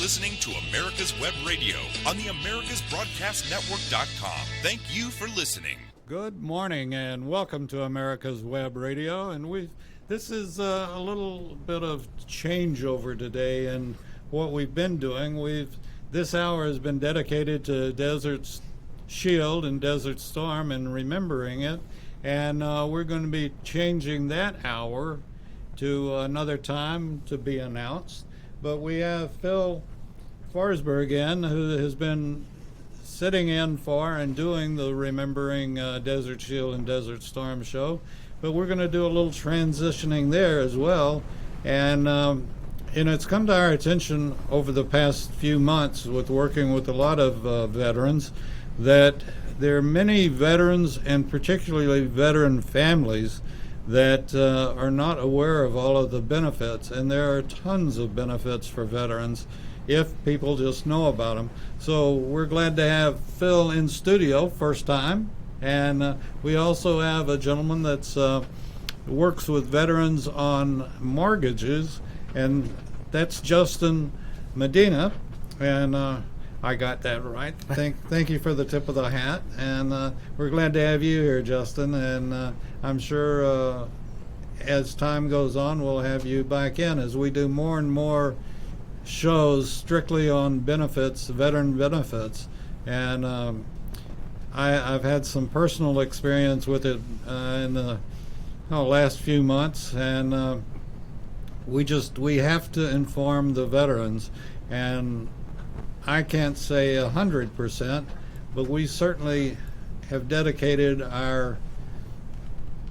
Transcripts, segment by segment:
listening to America's Web Radio on the AmericasBroadcastNetwork.com. Thank you for listening. Good morning and welcome to America's Web Radio. And this is a little bit of changeover today in what we've been doing. This hour has been dedicated to Desert's Shield and Desert Storm and remembering it. And we're going to be changing that hour to another time to be announced. But we have Phil Forsberg in, who has been sitting in for and doing the Remembering Desert Shield and Desert Storm show. But we're going to do a little transitioning there as well. And it's come to our attention over the past few months with working with a lot of veterans that there are many veterans and particularly veteran families that are not aware of all of the benefits, and there are tons of benefits for veterans if people just know about them. So we're glad to have Phil in studio, first time, and we also have a gentleman that's works with veterans on mortgages, and that's Justin Medina, and I got that right. Thank you for the tip of the hat, and we're glad to have you here, Justin, and I'm sure as time goes on we'll have you back in as we do more and more shows strictly on benefits, veteran benefits, and I've had some personal experience with it in the last few months, and we have to inform the veterans, and I can't say 100%, but we certainly have dedicated our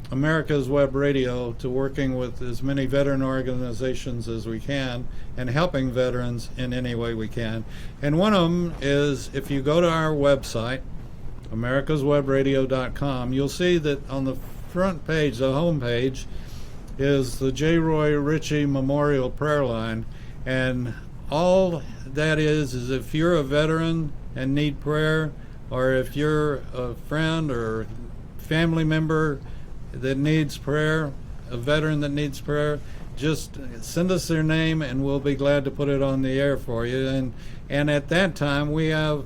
America's Web Radio to working with as many veteran organizations as we can and helping veterans in any way we can. And one of them is, if you go to our website, americaswebradio.com, you'll see that on the front page, the home page, is the J. Roy Ritchie Memorial Prayer Line. And all that is if you're a veteran and need prayer, or if you're a friend or family member that needs prayer, a veteran that needs prayer, just send us their name and we'll be glad to put it on the air for you. And at that time, we have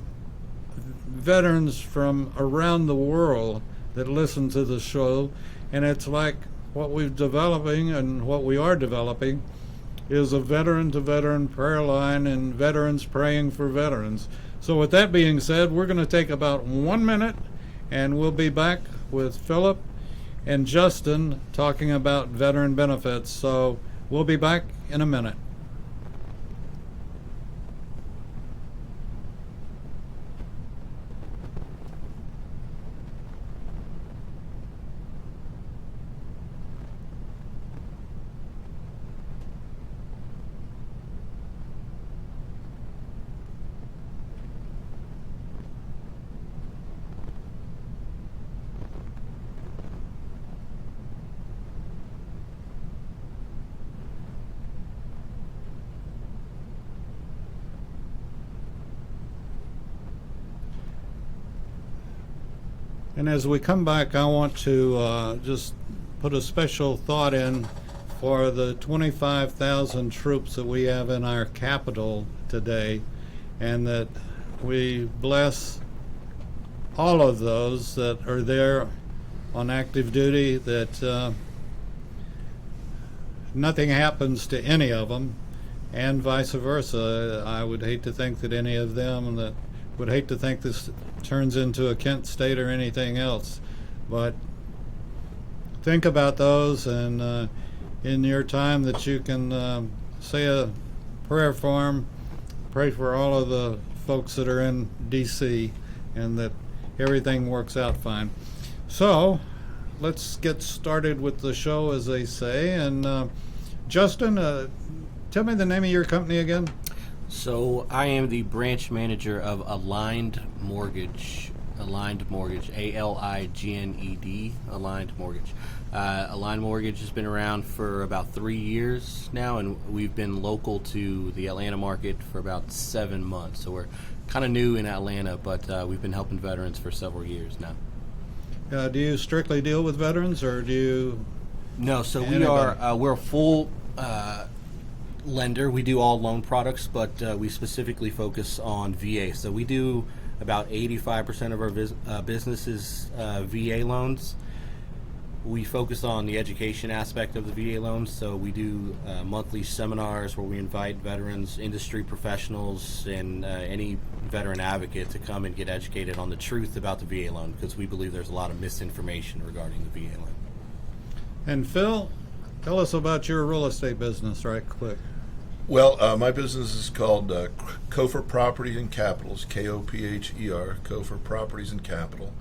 veterans from around the world that listen to the show, and it's like what we're developing and what we are developing is a veteran-to-veteran prayer line and veterans praying for veterans. So with that being said, we're going to take about 1 minute, and we'll be back with Philip and Justin talking about veteran benefits. So we'll be back in a minute. And as we come back, I want to just put a special thought in for the 25,000 troops that we have in our capital today, and that we bless all of those that are there on active duty, that nothing happens to any of them, and vice versa. I would hate to think that any of them that would hate to think this turns into a Kent State or anything else, but think about those, and in your time that you can say a prayer for them, pray for all of the folks that are in D.C. and that everything works out fine. So let's get started with the show, as they say. And Justin, tell me the name of your company again. So I am the branch manager of Aligned Mortgage, Aligned Mortgage, A-L-I-G-N-E-D, Aligned Mortgage. Aligned Mortgage has been around for about 3 years now, and we've been local to the Atlanta market for about 7 months. So we're kind of new in Atlanta, but we've been helping veterans for several years now. Do you strictly deal with veterans, or do you? No, so we're a full lender. We do all loan products, but we specifically focus on VA. So we do about 85% of our business is VA loans. We focus on the education aspect of the VA loans, so we do monthly seminars where we invite veterans, industry professionals, and any veteran advocate to come and get educated on the truth about the VA loan, because we believe there's a lot of misinformation regarding the VA loan. And Phil, tell us about your real estate business right quick. Well, my business is called Kopher Properties and Capitals, Kopher, Kopher Properties and Capital.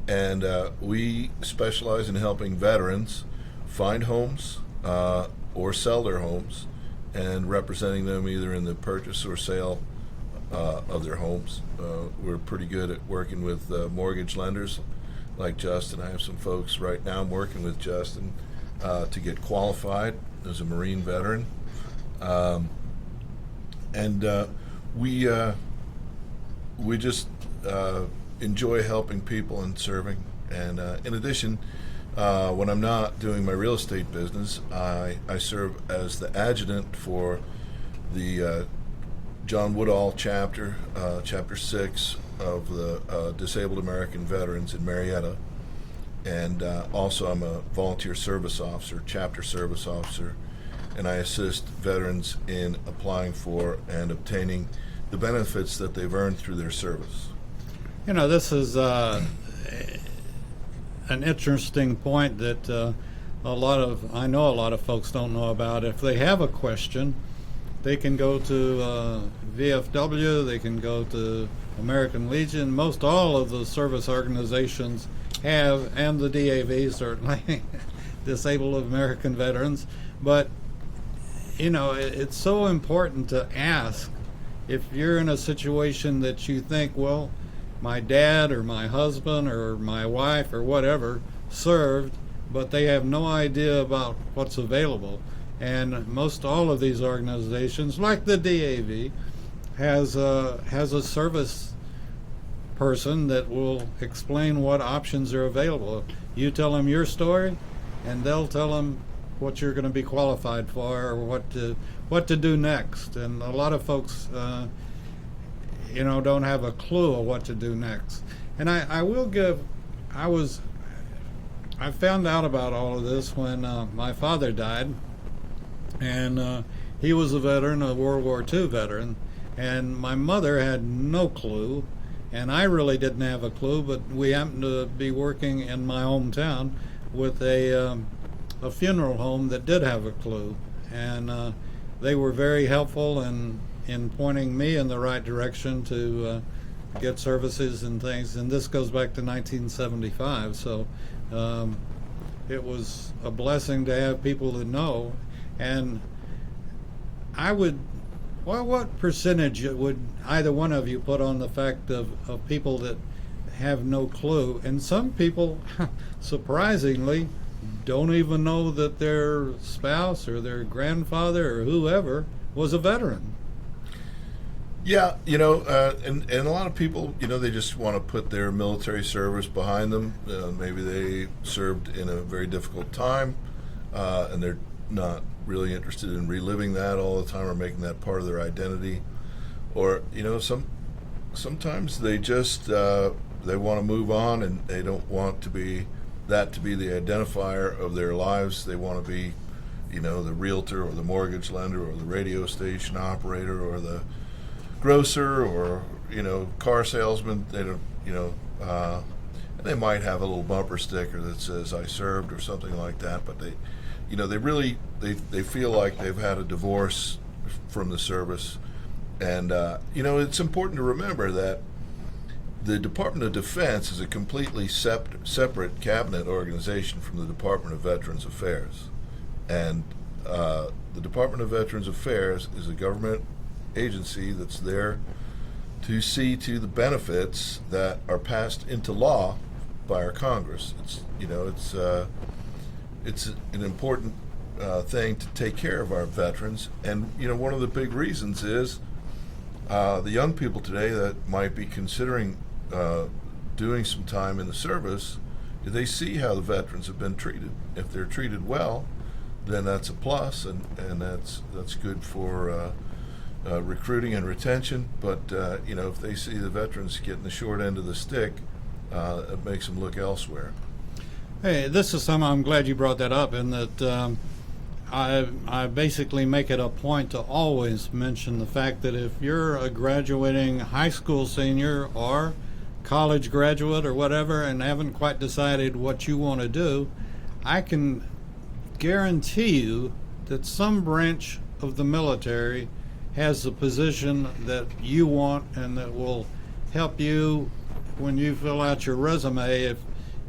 And we specialize in helping veterans find homes or sell their homes, and representing them either in the purchase or sale of their homes. We're pretty good at working with mortgage lenders like Justin. I have some folks right now I'm working with Justin to get qualified as a Marine veteran. We just enjoy helping people and serving. And in addition, when I'm not doing my real estate business, I serve as the adjutant for the John Woodall chapter 6 of the Disabled American Veterans in Marietta. And also I'm a volunteer service officer, chapter service officer, and I assist veterans in applying for and obtaining the benefits that they've earned through their service. You know, this is an interesting point that I know a lot of folks don't know about. If they have a question, they can go to VFW, they can go to American Legion. Most all of the service organizations have, and the DAV certainly, Disabled American Veterans. But, you know, it's so important to ask if you're in a situation that you think, well, my dad or my husband or my wife or whatever served, but they have no idea about what's available. And most all of these organizations, like the DAV, has a service person that will explain what options are available. You tell them your story, and they'll tell them what you're going to be qualified for or what to do next. And a lot of folks, don't have a clue of what to do next. And I found out about all of this when my father died, and he was a veteran, a World War II veteran, and my mother had no clue, and I really didn't have a clue, but we happened to be working in my hometown with a funeral home that did have a clue, and they were very helpful in pointing me in the right direction to get services and things. And this goes back to 1975, so it was a blessing to have people that know. And what percentage would either one of you put on the fact of people that have no clue? And some people, surprisingly, don't even know that their spouse or their grandfather or whoever was a veteran. Yeah, and a lot of people, they just want to put their military service behind them. Maybe they served in a very difficult time, and they're not really interested in reliving that all the time or making that part of their identity. Or, sometimes they just, they want to move on, and they don't want to be the identifier of their lives. They want to be, the realtor or the mortgage lender or the radio station operator or the grocer or car salesman. They don't, and they might have a little bumper sticker that says I served or something like that, but they really feel like they've had a divorce from the service. And it's important to remember that the Department of Defense is a completely separate cabinet organization from the Department of Veterans Affairs, and the Department of Veterans Affairs is a government agency that's there to see to the benefits that are passed into law by our Congress. It's an important thing to take care of our veterans, and one of the big reasons is the young people today that might be considering doing some time in the service. They see how the veterans have been treated. If they're treated well, then that's a plus, and that's good for recruiting and retention. But if they see the veterans getting the short end of the stick, it makes them look elsewhere. Hey, this is something I'm glad you brought that up, in that I basically make it a point to always mention the fact that if you're a graduating high school senior or college graduate or whatever and haven't quite decided what you want to do, I can guarantee you that some branch of the military has a position that you want and that will help you when you fill out your resume.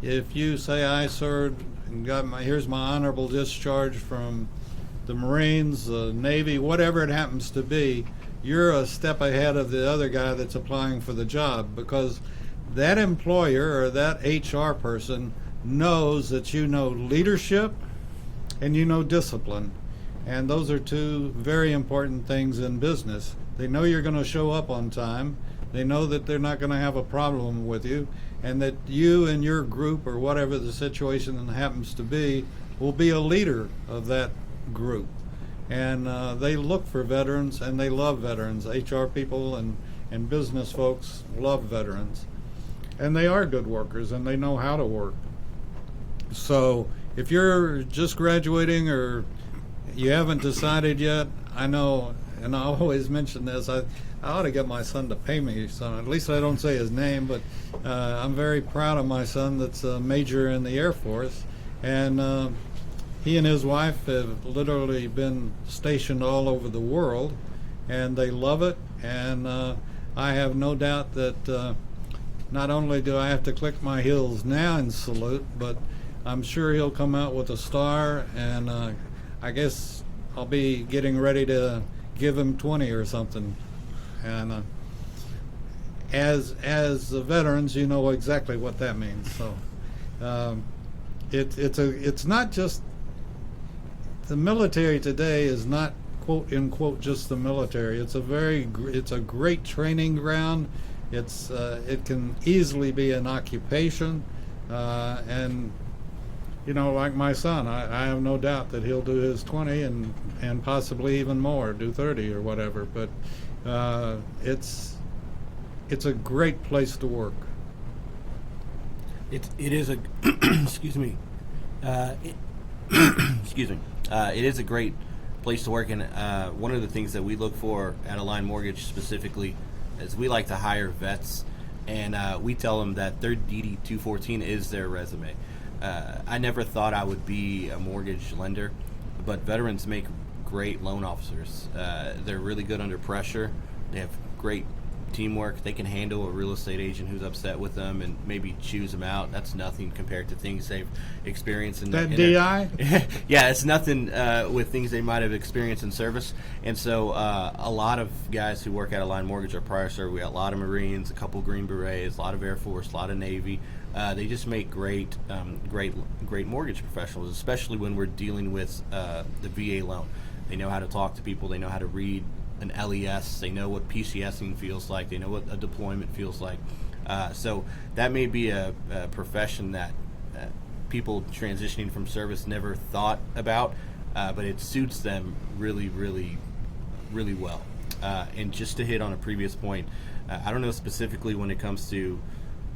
If you say, I served and here's my honorable discharge from the Marines, the Navy, whatever it happens to be, you're a step ahead of the other guy that's applying for the job, because that employer or that HR person knows that you know leadership and you know discipline. And those are two very important things in business. They know you're going to show up on time. They know that they're not going to have a problem with you, and that you and your group, or whatever the situation happens to be, will be a leader of that group. And they look for veterans, and they love veterans. HR people and business folks love veterans. And they are good workers, and they know how to work. So if you're just graduating or you haven't decided yet, I know, and I always mention this, I ought to get my son to pay me some. At least I don't say his name, but I'm very proud of my son that's a major in the Air Force. And he and his wife have literally been stationed all over the world, and they love it. And I have no doubt that not only do I have to click my heels now and salute, but I'm sure he'll come out with a star, and I guess I'll be getting ready to give him 20 or something. And as the veterans, you know exactly what that means. So it's not just the military today is not, quote unquote, just the military. It's a great training ground. It can easily be an occupation, and like my son, I have no doubt that he'll do his 20 and possibly even more, do 30 or whatever. But it's a great place to work. It is a excuse me. Excuse me. It is a great place to work, and one of the things that we look for at Align Mortgage specifically is we like to hire vets, and we tell them that their DD 214 is their resume. I never thought I would be a mortgage lender, but veterans make great loan officers. They're really good under pressure. They have great teamwork. They can handle a real estate agent who's upset with them and maybe choose them out. That's nothing compared to things they've experienced in DI? Yeah, it's nothing with things they might have experienced in service. And so a lot of guys who work at Align Mortgage are prior service. We got a lot of Marines, a couple Green Berets, a lot of Air Force, a lot of Navy. They just make great mortgage professionals, especially when we're dealing with the VA loan. They know how to talk to people. They know how to read an LES. They know what PCSing feels like. They know what a deployment feels like. So that may be a profession that people transitioning from service never thought about, but it suits them really, really, really well. And just to hit on a previous point, I don't know specifically when it comes to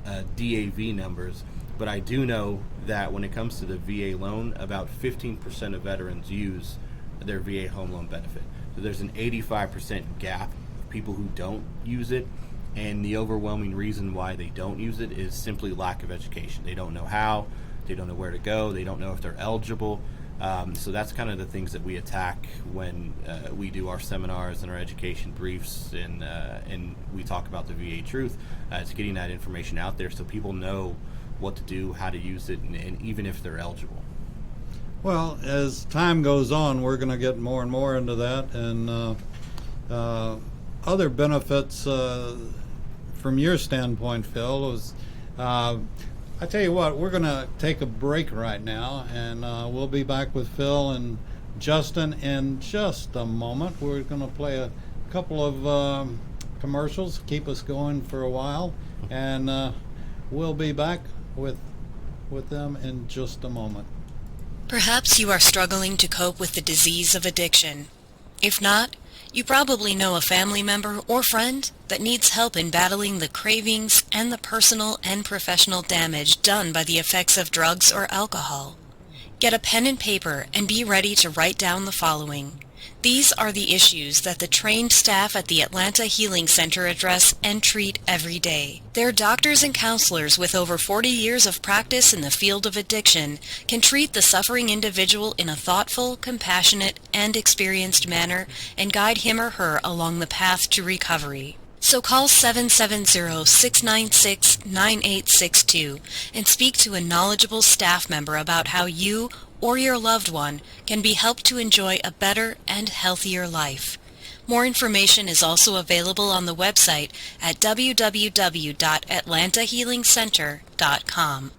DAV numbers, but I do know that when it comes to the VA loan, about 15% of veterans use their VA home loan benefit. So there's an 85% gap of people who don't use it, and the overwhelming reason why they don't use it is simply lack of education. They don't know how, they don't know where to go, they don't know if they're eligible. So that's kind of the things that we attack when we do our seminars and our education briefs, and we talk about the VA truth. It's getting that information out there so people know what to do, how to use it, and even if they're eligible. Well, as time goes on, we're going to get more and more into that, and other benefits from your standpoint, Phil, is I tell you what, we're going to take a break right now, and we'll be back with Phil and Justin in just a moment. We're going to play a couple of commercials, keep us going for a while, and we'll be back with them in just a moment. Perhaps you are struggling to cope with the disease of addiction. If not, you probably know a family member or friend that needs help in battling the cravings and the personal and professional damage done by the effects of drugs or alcohol. Get a pen and paper and be ready to write down the following. These are the issues that the trained staff at the Atlanta Healing Center address and treat every day. Their doctors and counselors with over 40 years of practice in the field of addiction can treat the suffering individual in a thoughtful, compassionate, and experienced manner and guide him or her along the path to recovery. So call 770-696-9862 and speak to a knowledgeable staff member about how you or your loved one can be helped to enjoy a better and healthier life. More information is also available on the website at www.atlantahealingcenter.com.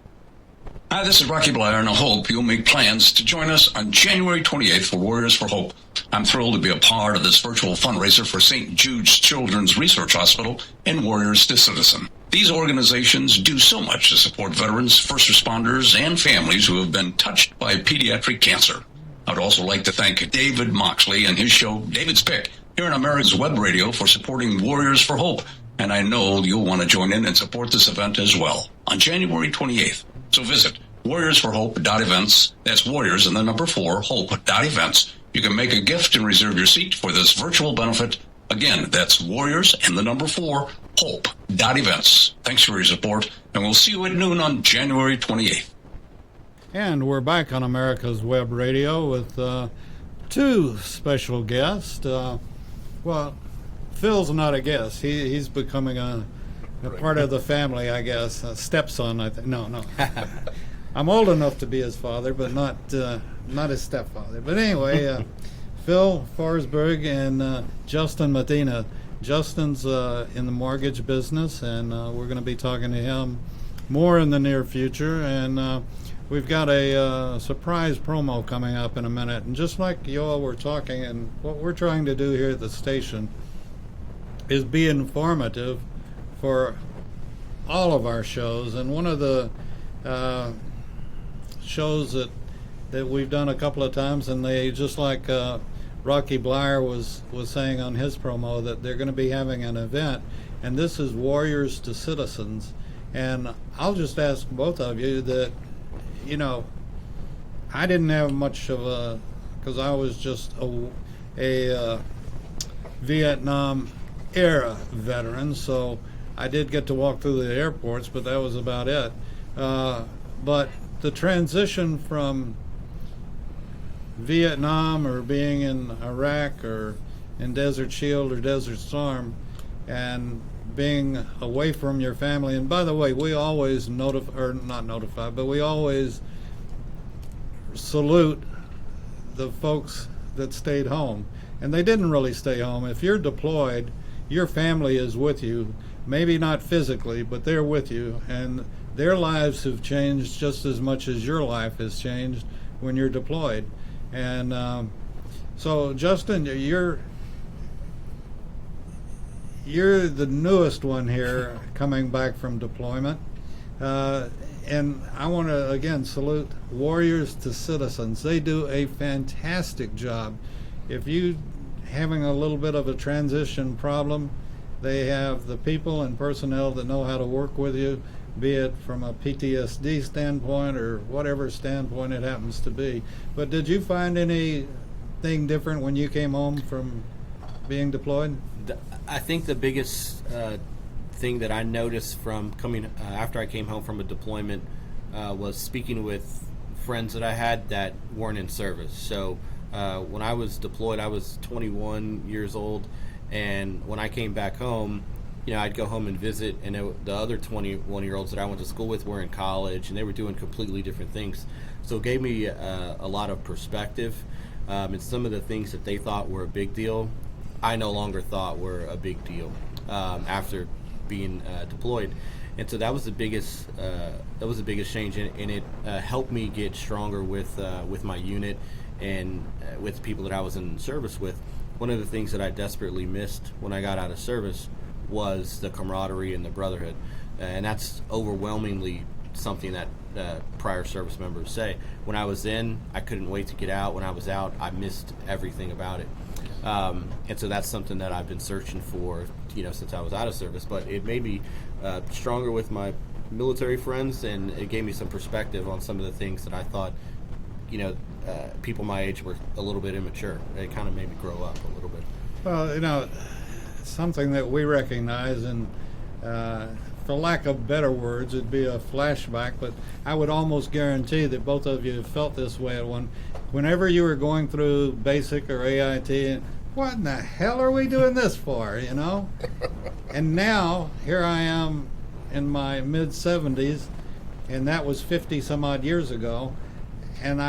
Hi, this is Rocky Blair, and I hope you'll make plans to join us on January 28th for Warriors for Hope. I'm thrilled to be a part of this virtual fundraiser for St. Jude's Children's Research Hospital and Warriors to Citizen. These organizations do so much to support veterans, first responders, and families who have been touched by pediatric cancer. I'd also like to thank David Moxley and his show, David's Pick, here on America's Web Radio for supporting Warriors for Hope. And I know you'll want to join in and support this event as well on January 28th. So visit warriorsforhope.events. That's warriors and the number 4, hope.events. You can make a gift and reserve your seat for this virtual benefit. Again, that's warriors and the number 4, hope.events. Thanks for your support, and we'll see you at noon on January 28th. And we're back on America's Web Radio with two special guests. Well, Phil's not a guest. He's becoming a part of the family, I guess. A stepson, I think. No. I'm old enough to be his father, but not his stepfather. But anyway, Phil Forsberg and Justin Medina. Justin's in the mortgage business, and we're going to be talking to him more in the near future. And we've got a surprise promo coming up in a minute. And just like you all were talking, and what we're trying to do here at the station is be informative for all of our shows. And one of the shows that we've done a couple of times, and they, just like Rocky Blair was saying on his promo, that they're going to be having an event, and this is Warriors to Citizens. And I'll just ask both of you that, you know, I didn't have much of a, because I was just a Vietnam era veteran, so I did get to walk through the airports, but that was about it. But the transition from Vietnam or being in Iraq or in Desert Shield or Desert Storm and being away from your family. And by the way, we always we always salute the folks that stayed home. And they didn't really stay home. If you're deployed, your family is with you. Maybe not physically, but they're with you. And their lives have changed just as much as your life has changed when you're deployed. And so, Justin, you're the newest one here coming back from deployment. And I want to, again, salute Warriors to Citizens. They do a fantastic job. If you having a little bit of a transition problem, they have the people and personnel that know how to work with you, be it from a PTSD standpoint or whatever standpoint it happens to be. But did you find anything different when you came home from being deployed? I think the biggest thing that I noticed from coming after I came home from a deployment was speaking with friends that I had that weren't in service. So when I was deployed, I was 21 years old, and when I came back home, you know, I'd go home and visit, and the other 21-year-olds that I went to school with were in college, and they were doing completely different things. So it gave me a lot of perspective, and some of the things that they thought were a big deal, I no longer thought were a big deal after being deployed. And so that was the biggest change, and it helped me get stronger with my unit and with the people that I was in service with. One of the things that I desperately missed when I got out of service was the camaraderie and the brotherhood, and that's overwhelmingly something that prior service members say. When I was in, I couldn't wait to get out. When I was out, I missed everything about it. And so that's something that I've been searching for, since I was out of service. But it made me stronger with my military friends, and it gave me some perspective on some of the things that I thought, people my age were a little bit immature. It kind of made me grow up a little bit. Well, something that we recognize, and for lack of better words, it'd be a flashback, but I would almost guarantee that both of you felt this way at whenever you were going through basic or AIT, what in the hell are we doing this for, And now, here I am in my mid-70s, and that was 50 some odd years ago, and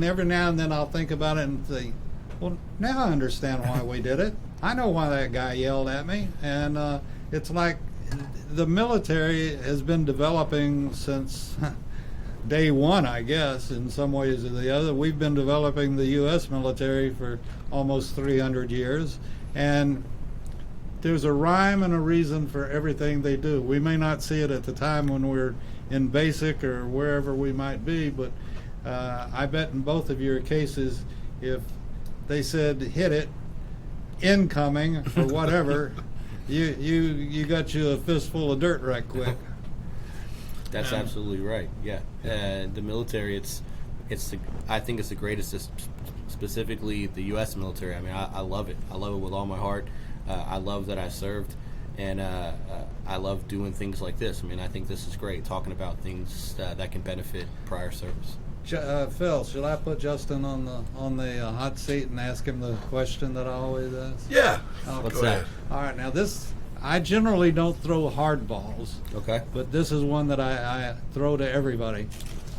every now and then I'll think about it and think, well, now I understand why we did it. I know why that guy yelled at me, and it's like the military has been developing since day one, I guess, in some ways or the other. We've been developing the U.S. military for almost 300 years, and there's a rhyme and a reason for everything they do. We may not see it at the time when we're in basic or wherever we might be, but I bet in both of your cases, if they said hit it, incoming, or whatever, you got you a fistful of dirt right quick. That's absolutely right. Yeah, the military. I think it's the greatest. Specifically, the U.S. military. I mean, I love it. I love it with all my heart. I love that I served, and I love doing things like this. I mean, I think this is great. Talking about things that can benefit prior service. Phil, should I put Justin on the hot seat and ask him the question that I always ask? Yeah. What's that? All right. Now I generally don't throw hard balls. Okay. But this is one that I throw to everybody.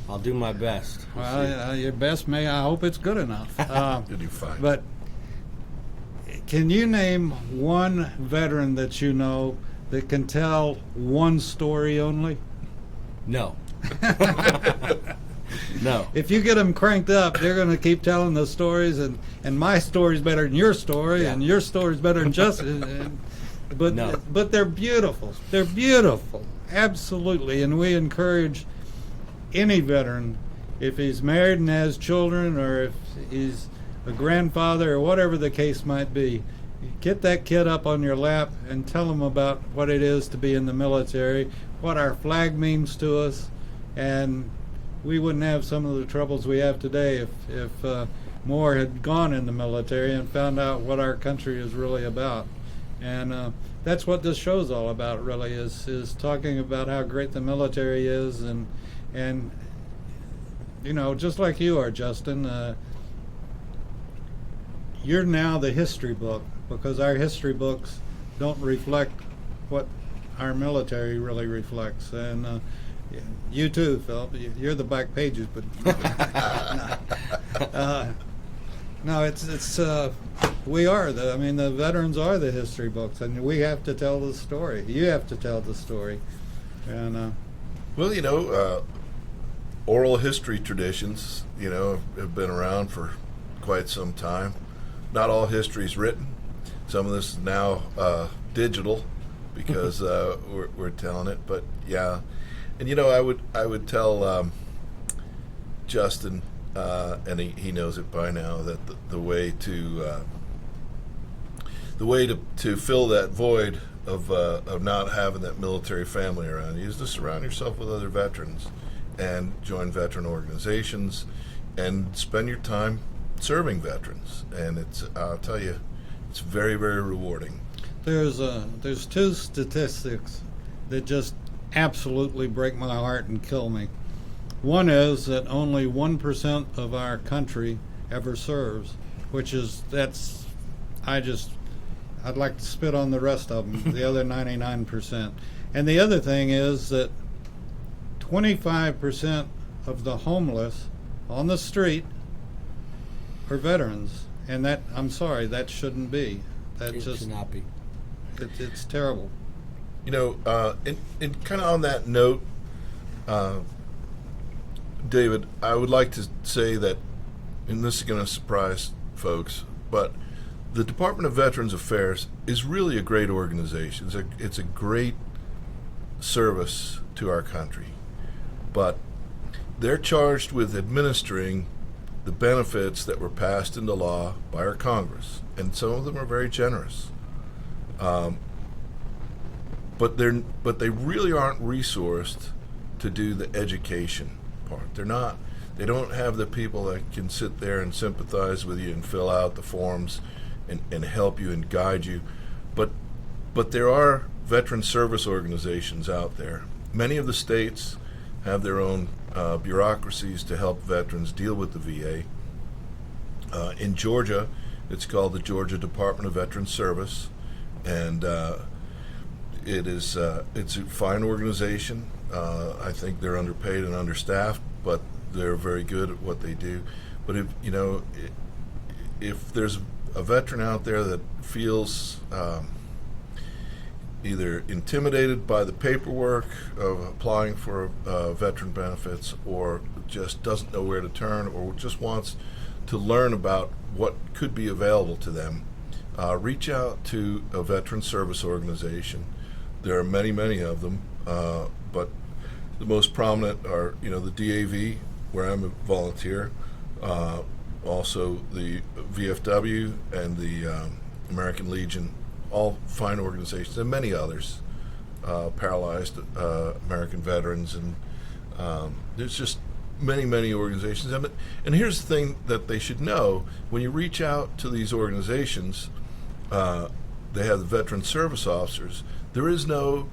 I'll do my best. Well, your best I hope it's good enough. You'll do fine. But can you name one veteran that you know that can tell one story only? No. No. If you get them cranked up, they're going to keep telling those stories, and my story's better than your story, and your story's better than Justin. But they're beautiful. They're beautiful, absolutely. And we encourage any veteran, if he's married and has children, or if he's a grandfather, or whatever the case might be, get that kid up on your lap and tell him about what it is to be in the military, what our flag means to us, and we wouldn't have some of the troubles we have today if more had gone in the military and found out what our country is really about. And that's what this show's all about, really, is talking about how great the military is, and just like you are, Justin, you're now the history book, because our history books don't reflect what our military really reflects. And you too, Phil. You're the back pages, but no, it's we are the veterans are the history books, and we have to tell the story. You have to tell the story, and oral history traditions, have been around for quite some time. Not all history is written. Some of this is now digital because we're telling it. But yeah, and I would tell Justin, and he knows it by now, that the way to fill that void of not having that military family around you is to surround yourself with other veterans and join veteran organizations and spend your time serving veterans. And I'll tell you, it's very, very rewarding. There's two statistics that just absolutely break my heart and kill me. One is that only 1% of our country ever serves, I'd like to spit on the rest of them, the other 99%. And the other thing is that 25% of the homeless on the street are veterans. And I'm sorry, that shouldn't be. It should not be. It's terrible. And kind of on that note, David, I would like to say that, and this is going to surprise folks, but the Department of Veterans Affairs is really a great organization. It's a great service to our country. but they're charged with administering the benefits that were passed into law by our Congress, and some of them are very generous. But they really aren't resourced to do the education part. They don't have the people that can sit there and sympathize with you and fill out the forms and help you and guide you. But there are veteran service organizations out there. Many of the states have their own bureaucracies to help veterans deal with the VA. In Georgia, it's called the Georgia Department of Veteran Service, and it's a fine organization. I think they're underpaid and understaffed, but they're very good at what they do. But if there's a veteran out there that feels either intimidated by the paperwork of applying for veteran benefits, or just doesn't know where to turn, or just wants to learn about what could be available to them, reach out to a veteran service organization. There are many, many of them, but the most prominent are, the DAV, where I'm a volunteer, also the VFW and the American Legion, all fine organizations, and many others, Paralyzed American Veterans, and there's just many, many organizations. And here's the thing that they should know: when you reach out to these organizations, they have the veteran service officers. There is no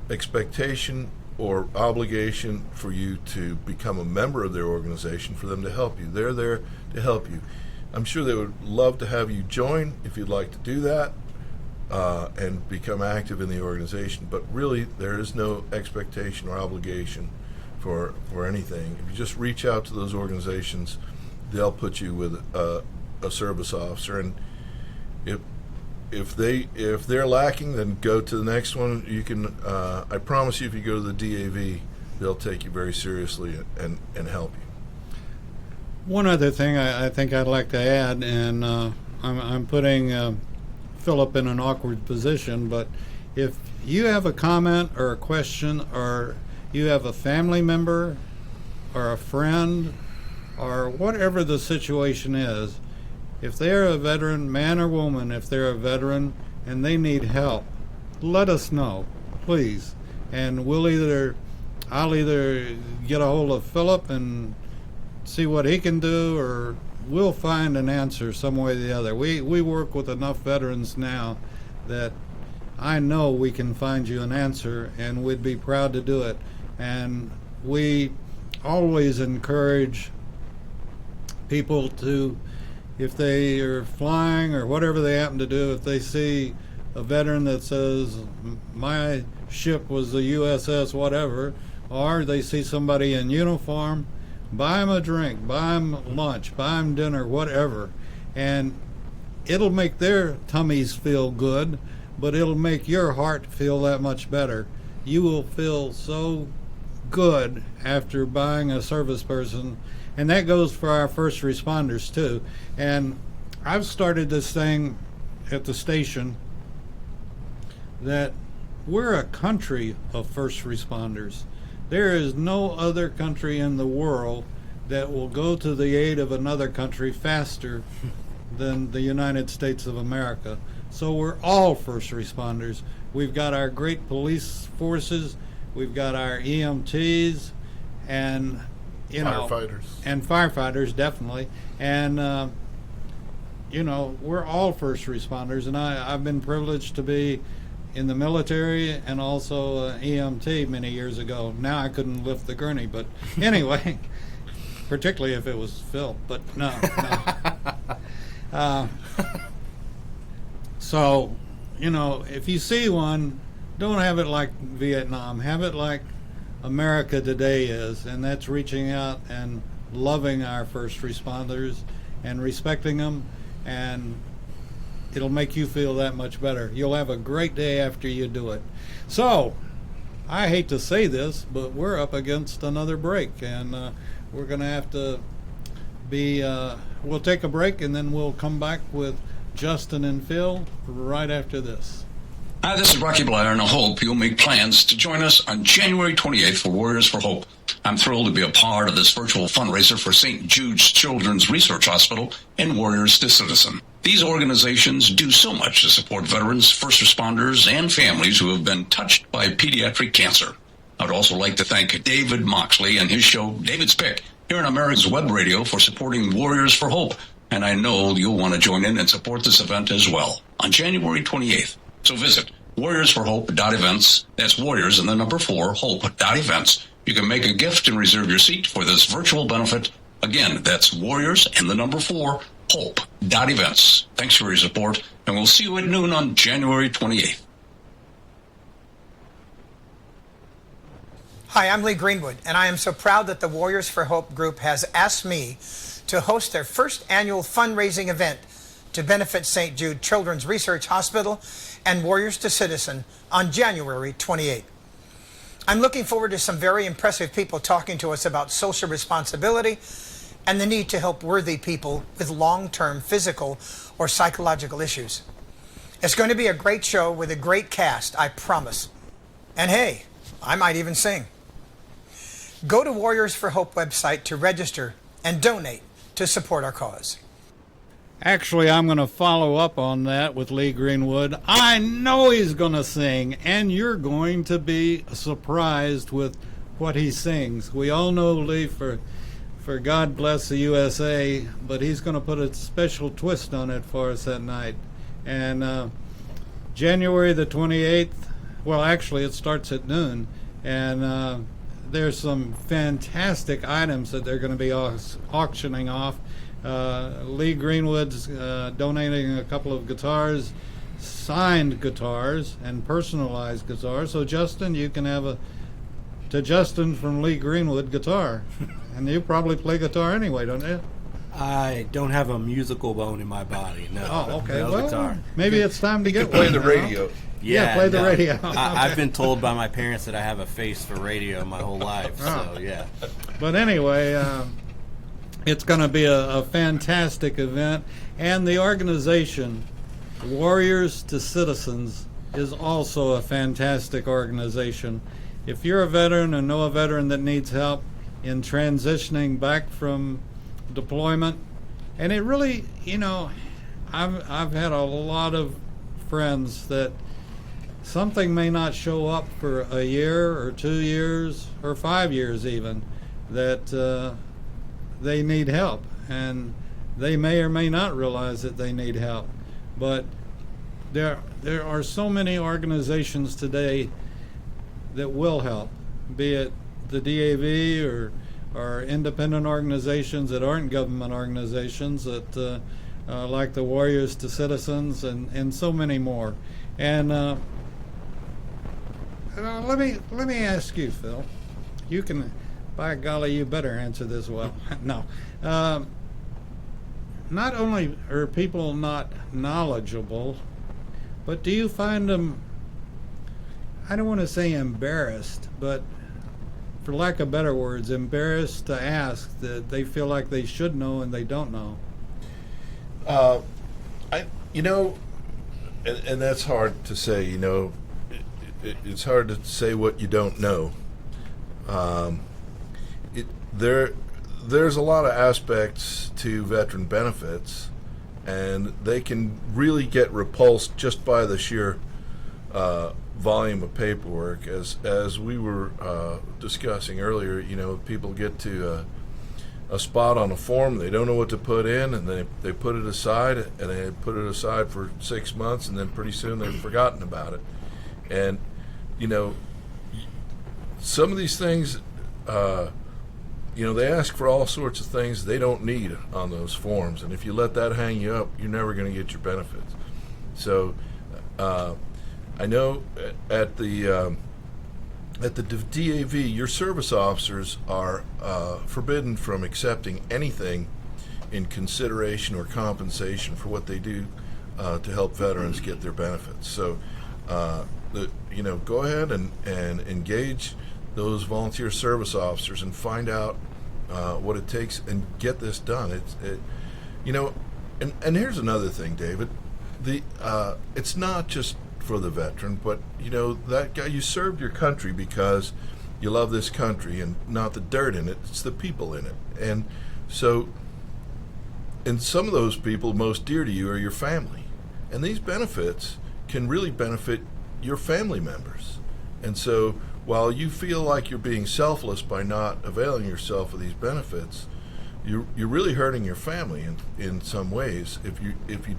expectation or obligation for you to become a member of their organization for them to help you. They're there to help you. I'm sure they would love to have you join if you'd like to do that, and become active in the organization. But really, there is no expectation or obligation for anything. If you just reach out to those organizations, they'll put you with a service officer, and if they're lacking, then go to the next one. You can. I promise you, if you go to the DAV, they'll take you very seriously and help you. One other thing I think I'd like to add, and I'm putting Philip in an awkward position, but if you have a comment or a question, or you have a family member or a friend, or whatever the situation is, if they're a veteran, man or woman, if they're a veteran and they need help, let us know, please. And I'll either get a hold of Philip and see what he can do, or we'll find an answer some way or the other. We work with enough veterans now that I know we can find you an answer, and we'd be proud to do it. And we always encourage people to, if they are flying or whatever they happen to do, if they see a veteran that says, my ship was the USS whatever, or they see somebody in uniform, buy them a drink, buy them lunch, buy them dinner, whatever. And it'll make their tummies feel good, but it'll make your heart feel that much better. You will feel so good after buying a service person. And that goes for our first responders too. And I've started this thing at the station that we're a country of first responders. There is no other country in the world that will go to the aid of another country faster than the United States of America. So we're all first responders. We've got our great police forces, we've got our EMTs, and firefighters, definitely. And we're all first responders. And I've been privileged to be in the military and also EMT many years ago. Now I couldn't lift the gurney, but anyway, particularly if it was Phil. But no. So, if you see one, don't have it like Vietnam. Have it like America today is, and that's reaching out and loving our first responders and respecting them, and it'll make you feel that much better. You'll have a great day after you do it. So, I hate to say this, but we're up against another break, and we're going to have to we'll take a break, and then we'll come back with Justin and Phil right after this. Hi, this is Rocky Blair, and I hope you'll make plans to join us on January 28th for Warriors for Hope. I'm thrilled to be a part of this virtual fundraiser for St. Jude's Children's Research Hospital and Warriors to Citizen. These organizations do so much to support veterans, first responders, and families who have been touched by pediatric cancer. I'd also like to thank David Moxley and his show, David's Pick, here on America's Web Radio for supporting Warriors for Hope. And I know you'll want to join in and support this event as well on January 28th. So visit warriorsforhope.events. That's warriors and the number 4, hope.events. You can make a gift and reserve your seat for this virtual benefit. Again, that's warriors and the number 4, hope.events. Thanks for your support, and we'll see you at noon on January 28th. Hi, I'm Lee Greenwood, and I am so proud that the Warriors for Hope group has asked me to host their first annual fundraising event to benefit St. Jude Children's Research Hospital and Warriors to Citizen on January 28th. I'm looking forward to some very impressive people talking to us about social responsibility and the need to help worthy people with long-term physical or psychological issues. It's going to be a great show with a great cast, I promise. And hey, I might even sing. Go to Warriors for Hope website to register and donate to support our cause. Actually, I'm going to follow up on that with Lee Greenwood. I know he's going to sing, and you're going to be surprised with what he sings. We all know Lee for God Bless the USA, but he's going to put a special twist on it for us that night. And January the 28th, well, actually, it starts at noon, and there's some fantastic items that they're going to be auctioning off. Lee Greenwood's donating a couple of guitars, signed guitars and personalized guitars. So Justin, you can have to Justin from Lee Greenwood guitar. And you probably play guitar anyway, don't you? I don't have a musical bone in my body. No. Oh, okay. No Well, guitar. maybe it's time to get Play one the now. radio. Yeah, play the radio. I've been told by my parents that I have a face for radio my whole life. So yeah. But anyway, it's going to be a fantastic event. And the organization, Warriors to Citizens, is also a fantastic organization. If you're a veteran or know a veteran that needs help in transitioning back from deployment, and it really, I've had a lot of friends that something may not show up for a year or 2 years or 5 years even, that they need help, and they may or may not realize that they need help. But there are so many organizations today that will help, be it the DAV or independent organizations that aren't government organizations, that like the Warriors to Citizens, and so many more. And let me ask you, Phil. You can, by golly, you better answer this well. No. Not only are people not knowledgeable, but do you find them, I don't want to say embarrassed, but for lack of better words, embarrassed to ask, that they feel like they should know and they don't know? And that's hard to say. It's hard to say what you don't know. There's a lot of aspects to veteran benefits, and they can really get repulsed just by the sheer volume of paperwork. As we were discussing earlier, people get to a spot on a form, they don't know what to put in, and they put it aside, and they put it aside for 6 months, and then pretty soon they've forgotten about it. And some of these things, they ask for all sorts of things they don't need on those forms, and if you let that hang you up, you're never going to get your benefits. So I know at the DAV, your service officers are forbidden from accepting anything in consideration or compensation for what they do to help veterans get their benefits. So, go ahead and engage those volunteer service officers and find out what it takes and get this done. And here's another thing, David. It's not just for the veteran, but that guy, you served your country because you love this country, and not the dirt in it, it's the people in it. And so, and some of those people most dear to you are your family. And these benefits can really benefit your family members. And so, while you feel like you're being selfless by not availing yourself of these benefits, you're really hurting your family in some ways if you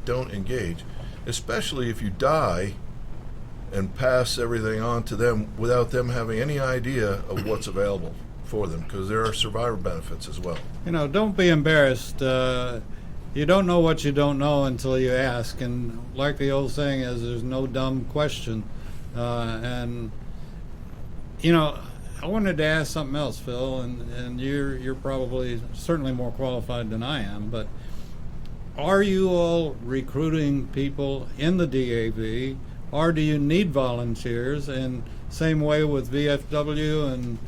don't engage, especially if you die and pass everything on to them without them having any idea of what's available for them, because there are survivor benefits as well. Don't be embarrassed. You don't know what you don't know until you ask, and like the old saying is, there's no dumb question. I wanted to ask something else, Phil, and you're probably certainly more qualified than I am, but are you all recruiting people in the DAV, or do you need volunteers? And same way with VFW and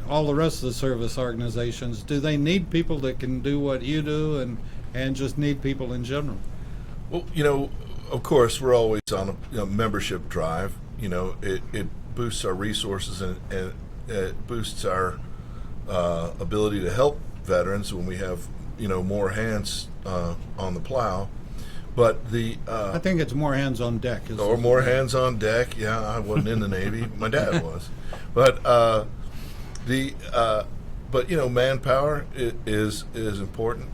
all the rest of the service organizations, do they need people that can do what you do, and just need people in general? Well, of course, we're always on a membership drive. It boosts our resources, and it boosts our ability to help veterans when we have more hands on the plow. But I think it's more hands on deck. Or more hands on deck. Yeah, I wasn't in the Navy. My dad was. But manpower is important,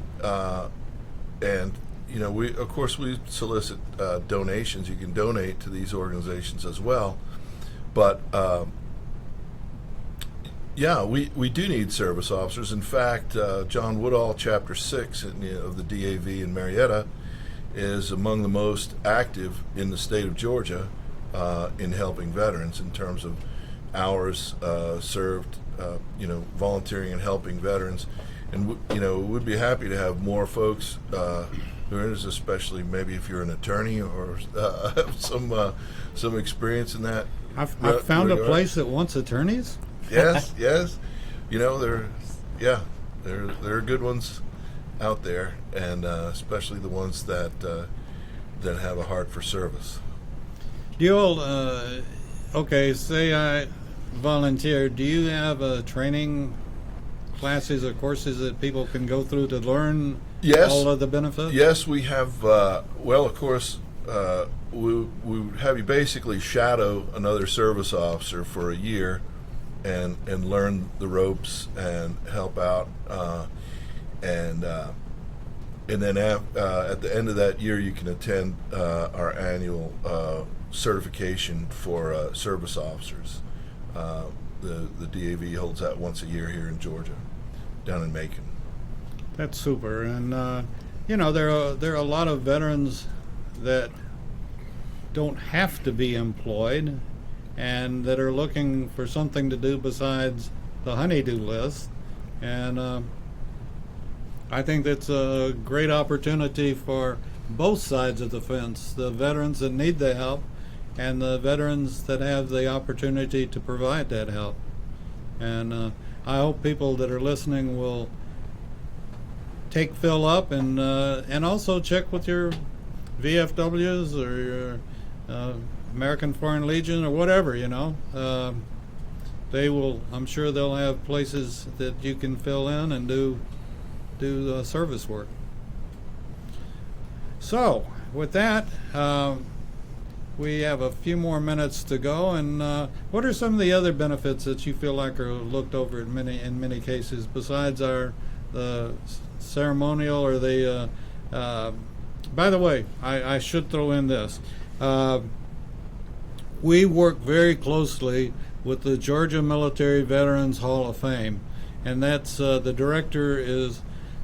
and we solicit donations. You can donate to these organizations as well, but we do need service officers. In fact, John Woodall, Chapter 6 of the DAV in Marietta, is among the most active in the state of Georgia in helping veterans in terms of hours served, volunteering and helping veterans. And we'd be happy to have more folks who are in this, especially maybe if you're an attorney or have some experience in that. I've found a place that wants attorneys. Yes. There are good ones out there, and especially the ones that have a heart for service. Do you all, say I volunteer, do you have training classes or courses that people can go through to learn all of the benefits? Yes, we have. Of course, we would have you basically shadow another service officer for a year and learn the ropes and help out. And then at the end of that year, you can attend our annual certification for service officers. The DAV holds that once a year here in Georgia, down in Macon. That's super. And there are a lot of veterans that don't have to be employed and that are looking for something to do besides the honey-do list. And I think that's a great opportunity for both sides of the fence, the veterans that need the help and the veterans that have the opportunity to provide that help. And I hope people that are listening will take Phil up and also check with your VFWs or your American Foreign Legion or whatever, they will, I'm sure they'll have places that you can fill in and do service work. So with that, we have a few more minutes to go, and what are some of the other benefits that you feel like are looked over in many cases besides the ceremonial or the by the way, I should throw in this. We work very closely with the Georgia Military Veterans Hall of Fame, and that's the director is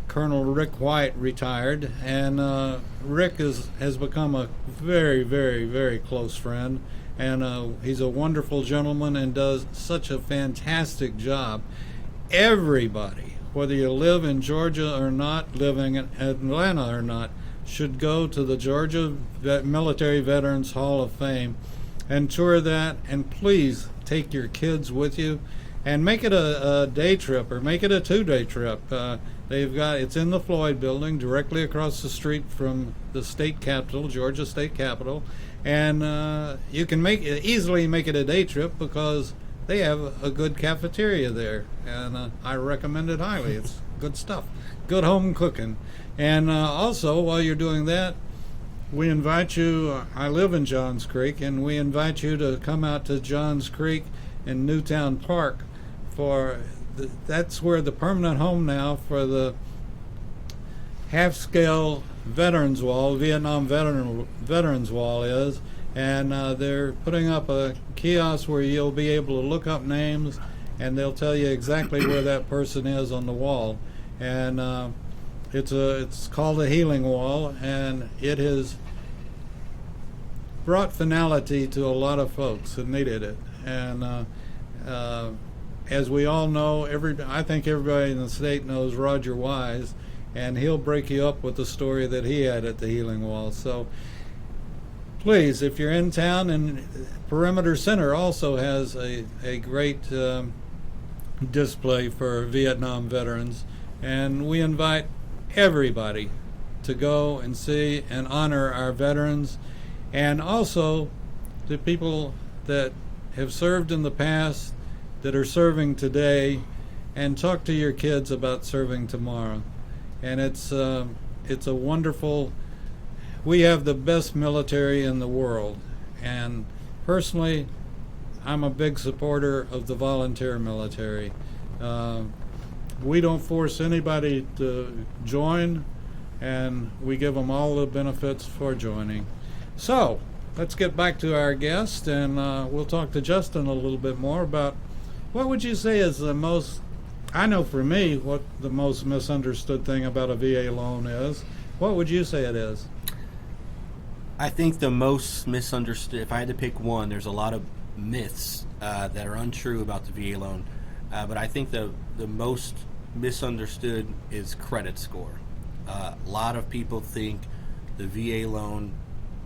Colonel Rick White, retired, and Rick has become a very, very, very close friend, and he's a wonderful gentleman and does such a fantastic job. Everybody, whether you live in Georgia or not, living in Atlanta or not, should go to the Georgia Military Veterans Hall of Fame and tour that, and please take your kids with you and make it a day trip or make it a 2-day trip. It's in the Floyd building directly across the street from the state capitol, Georgia State Capitol, And you can easily make it a day trip because they have a good cafeteria there, and I recommend it highly. It's good stuff, good home cooking. And also, while you're doing that, we invite you, I live in Johns Creek, and we invite you to come out to Johns Creek in Newtown Park that's where the permanent home now for the half-scale Veterans Wall, Vietnam Veterans Wall is, and they're putting up a kiosk where you'll be able to look up names, and they'll tell you exactly where that person is on the wall. And it's called a healing wall, and it has brought finality to a lot of folks who needed it. And as we all know, I think everybody in the state knows Roger Wise, and he'll break you up with the story that he had at the healing wall. So please, if you're in town, and Perimeter Center also has a great display for Vietnam veterans, and we invite everybody to go and see and honor our veterans, and also the people that have served in the past, that are serving today, and talk to your kids about serving tomorrow. And it's a wonderful, we have the best military in the world, and personally I'm a big supporter of the volunteer military. We don't force anybody to join, and we give them all the benefits for joining. So let's get back to our guest, and we'll talk to Justin a little bit more about what would you say is the most, I know for me what the most misunderstood thing about a VA loan is. What would you say it is? I think the most misunderstood, if I had to pick one, there's a lot of myths that are untrue about the VA loan. But I think the most misunderstood is credit score. A lot of people think the VA loan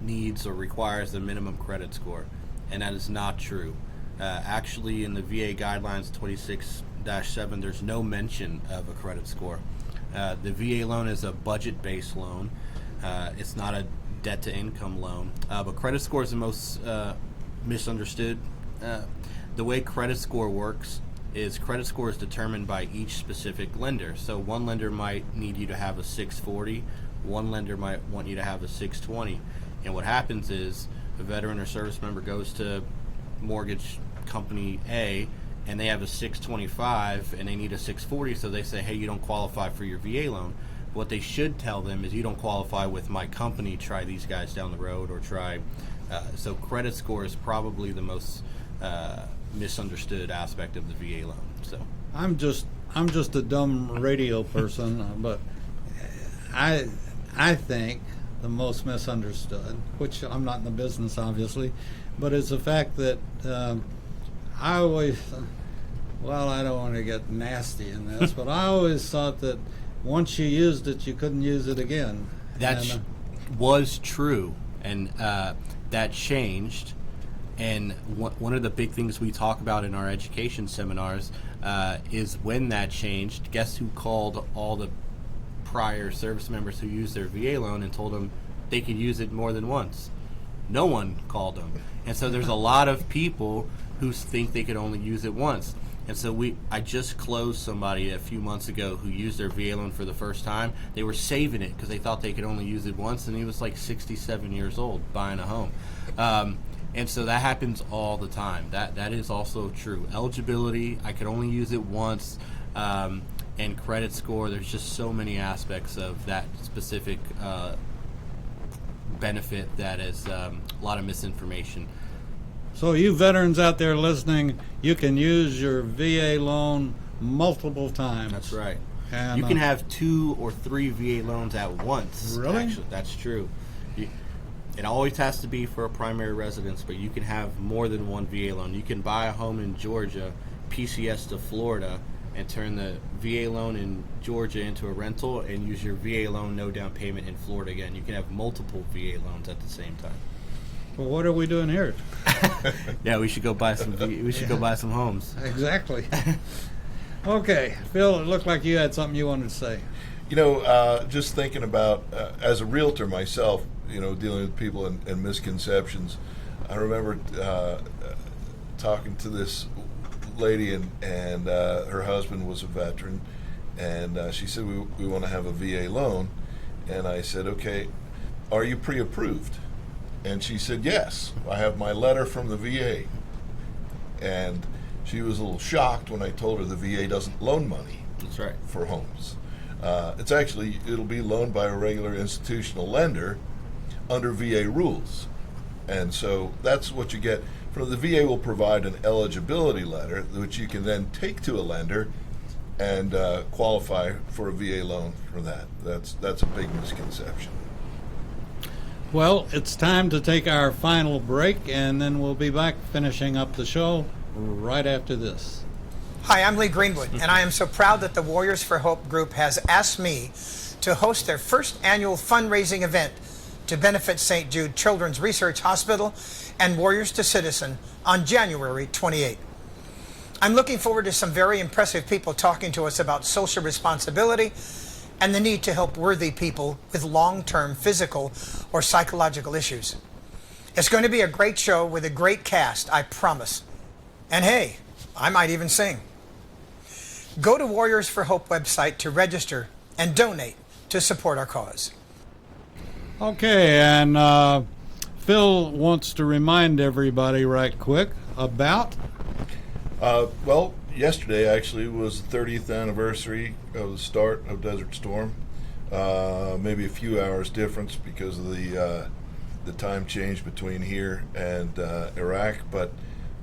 needs or requires a minimum credit score, and that is not true. Actually, in the VA guidelines 26-7, there's no mention of a credit score. The VA loan is a budget-based loan. It's not a debt-to-income loan. But credit score is the most misunderstood. The way credit score works is credit score is determined by each specific lender. So one lender might need you to have a 640, one lender might want you to have a 620. And what happens is a veteran or service member goes to mortgage company A and they have a 625 and they need a 640, so they say, hey, you don't qualify for your VA loan. What they should tell them is, you don't qualify with my company, try these guys down the road, or try. So credit score is probably the most misunderstood aspect of the VA loan. So I'm just a dumb radio person, but I think the most misunderstood, which I'm not in the business obviously, but it's the fact that I always, well, I don't want to get nasty in this, but I always thought that once you used it, you couldn't use it again. That was true, and that changed. And one of the big things we talk about in our education seminars is when that changed, guess who called all the prior service members who used their VA loan and told them they could use it more than once? No one called them. And so there's a lot of people who think they could only use it once. And so I just closed somebody a few months ago who used their VA loan for the first time. They were saving it because they thought they could only use it once, and he was like 67 years old buying a home. And so that happens all the time. That is also true. Eligibility, I could only use it once, and credit score, there's just so many aspects of that specific benefit that is a lot of misinformation. So you veterans out there listening, you can use your VA loan multiple times. That's right. And you can have 2 or 3 VA loans at once. Really? Actually, that's true. It always has to be for a primary residence, but you can have more than one VA loan. You can buy a home in Georgia, PCS to Florida, and turn the VA loan in Georgia into a rental and use your VA loan no down payment in Florida again. You can have multiple VA loans at the same time. Well, what are we doing here? Yeah, we should go buy some. Go buy some homes. Exactly. Okay, Phil, it looked like you had something you wanted to say. You know, just thinking about, as a realtor myself, dealing with people and misconceptions. I remember talking to this lady, and her husband was a veteran, and she said, we want to have a VA loan. And I said, okay, are you pre-approved? And she said, yes, I have my letter from the VA. And she was a little shocked when I told her the VA doesn't loan money. That's right. For homes. It'll be loaned by a regular institutional lender under VA rules. And so that's what you get. The VA will provide an eligibility letter, which you can then take to a lender and qualify for a VA loan for that. That's a big misconception. Well, it's time to take our final break, and then we'll be back finishing up the show right after this. Hi, I'm Lee Greenwood, and I am so proud that the Warriors for Hope group has asked me to host their first annual fundraising event to benefit St. Jude Children's Research Hospital and Warriors to Citizen on January 28th. I'm looking forward to some very impressive people talking to us about social responsibility and the need to help worthy people with long-term physical or psychological issues. It's going to be a great show with a great cast, I promise. And hey, I might even sing. Go to Warriors for Hope website to register and donate to support our cause. Okay, and Phil wants to remind everybody right quick about... Well, yesterday actually was the 30th anniversary of the start of Desert Storm. Maybe a few hours difference because of the time change between here and Iraq, but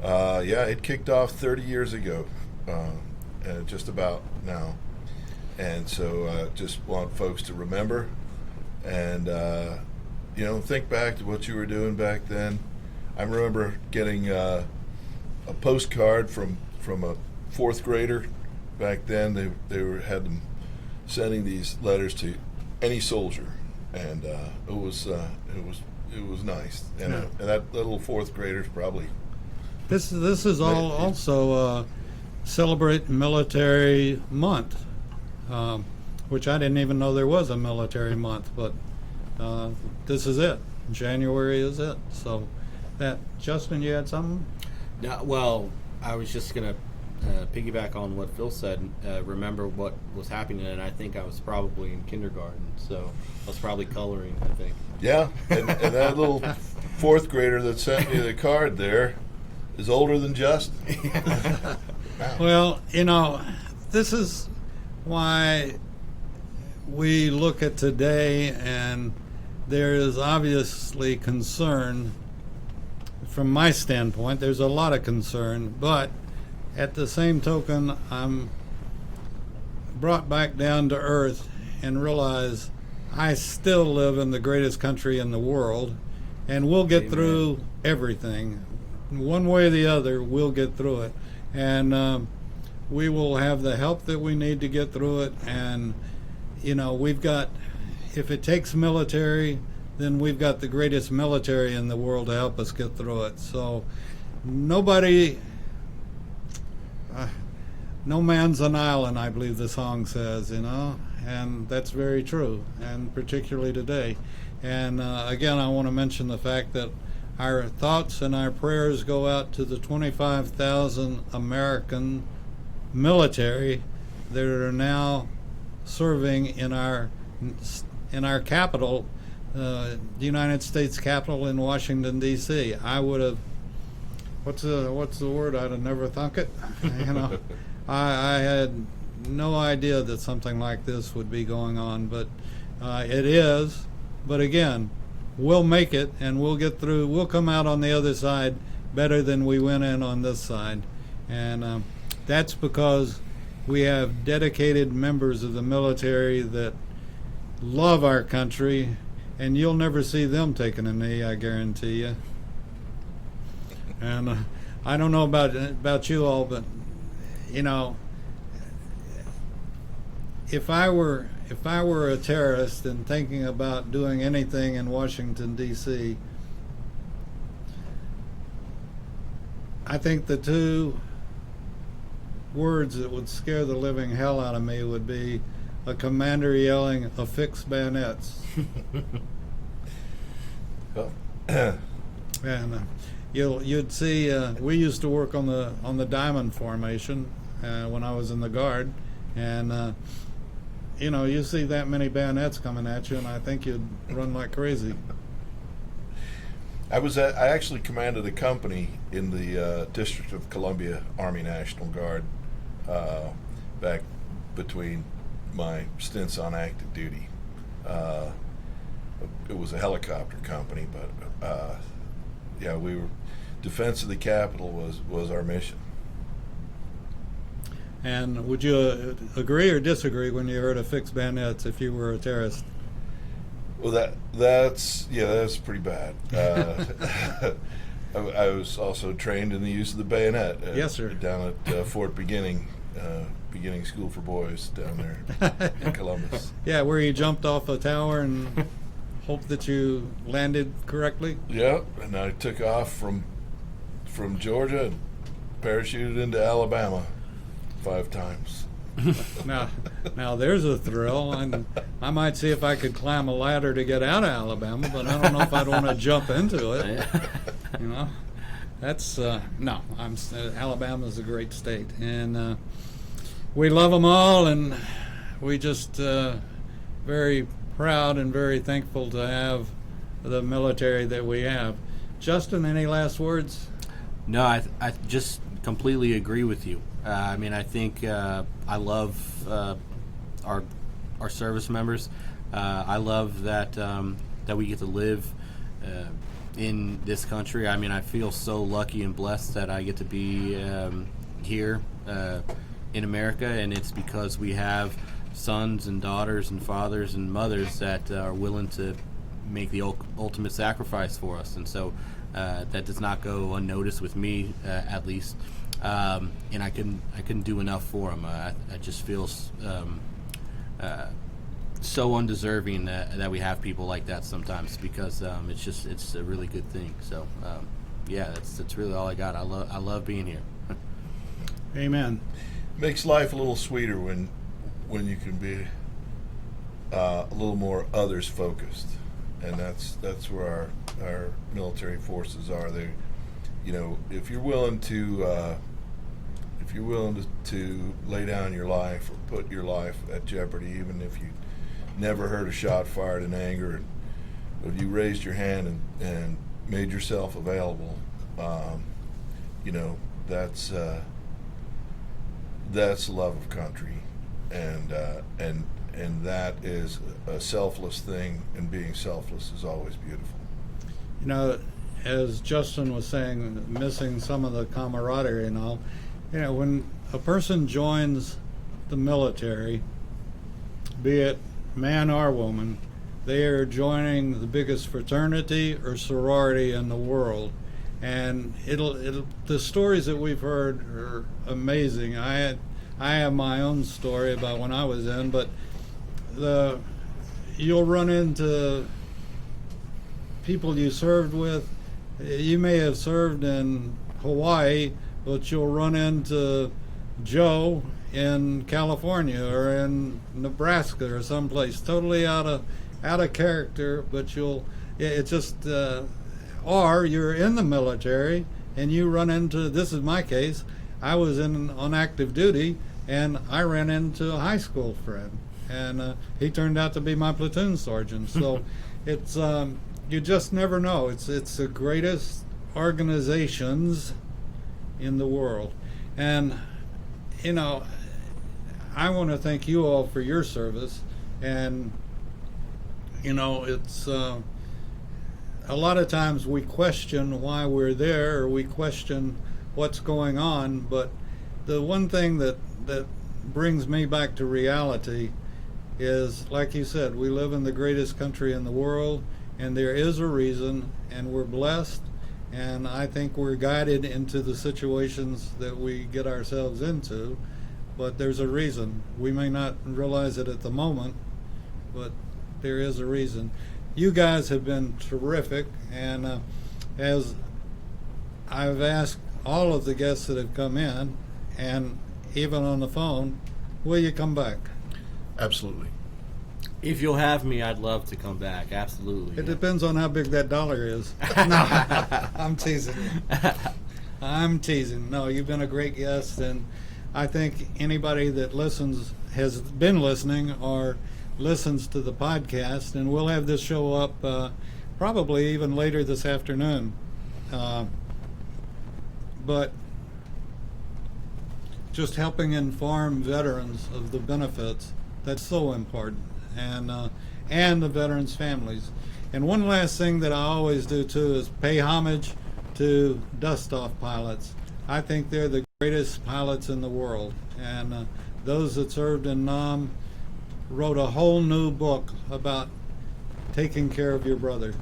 it kicked off 30 years ago, just about now. And so just want folks to remember and think back to what you were doing back then. I remember getting a postcard from a fourth grader back then. They had them sending these letters to any soldier, and it was nice. And that little fourth grader's probably This is all also Celebrate Military Month, which I didn't even know there was a military month, but this is it. January is it. So that, Justin, you had something? No, well, I was just going to piggyback on what Phil said. Remember what was happening, and I think I was probably in kindergarten, so I was probably coloring, I think. Yeah, and that little fourth grader that sent me the card there is older than Justin. Well, this is why we look at today, and there is obviously concern. From my standpoint, there's a lot of concern, but at the same token, I'm brought back down to earth and realize I still live in the greatest country in the world, and we'll get through everything. One way or the other, we'll get through it. And we will have the help that we need to get through it. And, we've got, if it takes military, then we've got the greatest military in the world to help us get through it. So nobody, no man's an island, I believe the song says, and that's very true, and particularly today. And again, I want to mention the fact that our thoughts and our prayers go out to the 25,000 American military that are now serving in our capital, the United States Capitol in Washington, D.C. I would have, what's the word? I'd have never thunk it. I had no idea that something like this would be going on, but it is. But again, we'll make it, and we'll get through. We'll come out on the other side better than we went in on this side. And that's because we have dedicated members of the military that love our country, and you'll never see them taking a knee, I guarantee you. And I don't know about you all, but if I were a terrorist and thinking about doing anything in Washington, D.C., I think the two words that would scare the living hell out of me would be a commander yelling, "Affix bayonets." Well, And you'd see we used to work on the diamond formation when I was in the Guard, and you see that many bayonets coming at you, and I think you'd run like crazy. I actually commanded a company in the District of Columbia Army National Guard back between my stints on active duty. It was a helicopter company, but we were defense of the Capitol was our mission. And would you agree or disagree when you heard of fixed bayonets if you were a terrorist? Well, that's pretty bad. I was also trained in the use of the bayonet. Yes, sir. Down at Fort Beginning School for Boys down there in Columbus. Yeah, where you jumped off a tower and hoped that you landed correctly. Yeah, and I took off from Georgia and parachuted into Alabama 5 times. Now there's a thrill, and I might see if I could climb a ladder to get out of Alabama, but I don't know if I'd want to jump into it. That's no. Alabama's a great state, and we love them all, and we just very proud and very thankful to have the military that we have. Justin, any last words? No, I just completely agree with you. I think I love our service members. I love that that we get to live in this country. I feel so lucky and blessed that I get to be here in America, and it's because we have sons and daughters and fathers and mothers that are willing to make the ultimate sacrifice for us, and so that does not go unnoticed with me, at least. And I couldn't do enough for them. I just feel so undeserving that we have people like that sometimes, because it's a really good thing. So that's really all I got. I love being here. Amen. Makes life a little sweeter when you can be a little more others focused, and that's where our military forces are. They, if you're willing to lay down your life or put your life at jeopardy, even if you never heard a shot fired in anger, but you raised your hand and made yourself available, that's love of country, and that is a selfless thing, and being selfless is always beautiful. As Justin was saying, missing some of the camaraderie and all, when a person joins the military, be it man or woman, they are joining the biggest fraternity or sorority in the world. And the stories that we've heard are amazing. I have my own story about when I was in, but you'll run into people you served with. You may have served in Hawaii, but you'll run into Joe in California or in Nebraska or someplace totally out of character. But or you're in the military and you run into, this is my case, I was on active duty and I ran into a high school friend, and he turned out to be my platoon sergeant. So it's you just never know. It's the greatest organizations in the world, and I want to thank you all for your service. And it's a lot of times we question why we're there, or we question what's going on, but the one thing that brings me back to reality is, like you said, we live in the greatest country in the world, and there is a reason, and we're blessed, and I think we're guided into the situations that we get ourselves into, but there's a reason. We may not realize it at the moment, but there is a reason. You guys have been terrific, and as I've asked all of the guests that have come in, and even on the phone, will you come back? Absolutely. If you'll have me, I'd love to come back. Absolutely. It depends on how big that dollar is. No, I'm teasing you. I'm teasing. No, you've been a great guest, and I think anybody that listens, has been listening, or listens to the podcast, and we'll have this show up probably even later this afternoon. But just helping inform veterans of the benefits, that's so important, and the veterans' families. And one last thing that I always do too is pay homage to dust-off pilots. I think they're the greatest pilots in the world, and those that served in Nam wrote a whole new book about taking care of your brother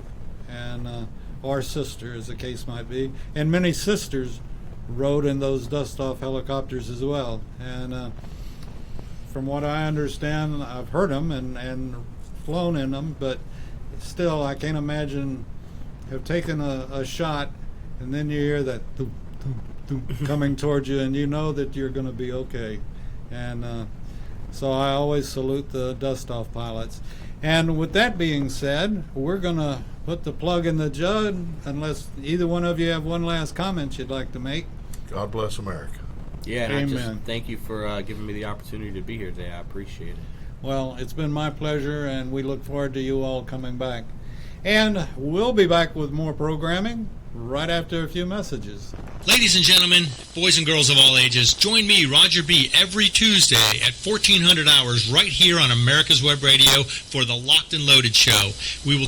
and or sister, as the case might be. And many sisters rode in those dust-off helicopters as well. And from what I understand, I've heard them and flown in them, but still, I can't imagine have taken a shot, and then you hear that thump, thump, thump, coming towards you, and you know that you're going to be okay. And so I always salute the dust-off pilots. And with that being said, we're going to put the plug in the jug, unless either one of you have one last comment you'd like to make. God bless America. Yeah, and I just Amen. thank you for giving me the opportunity to be here today. I appreciate it. Well, it's been my pleasure, and we look forward to you all coming back. And we'll be back with more programming right after a few messages. Ladies and gentlemen, boys and girls of all ages, join me, Roger B., every Tuesday at 1400 hours right here on America's Web Radio for the Locked and Loaded Show. We will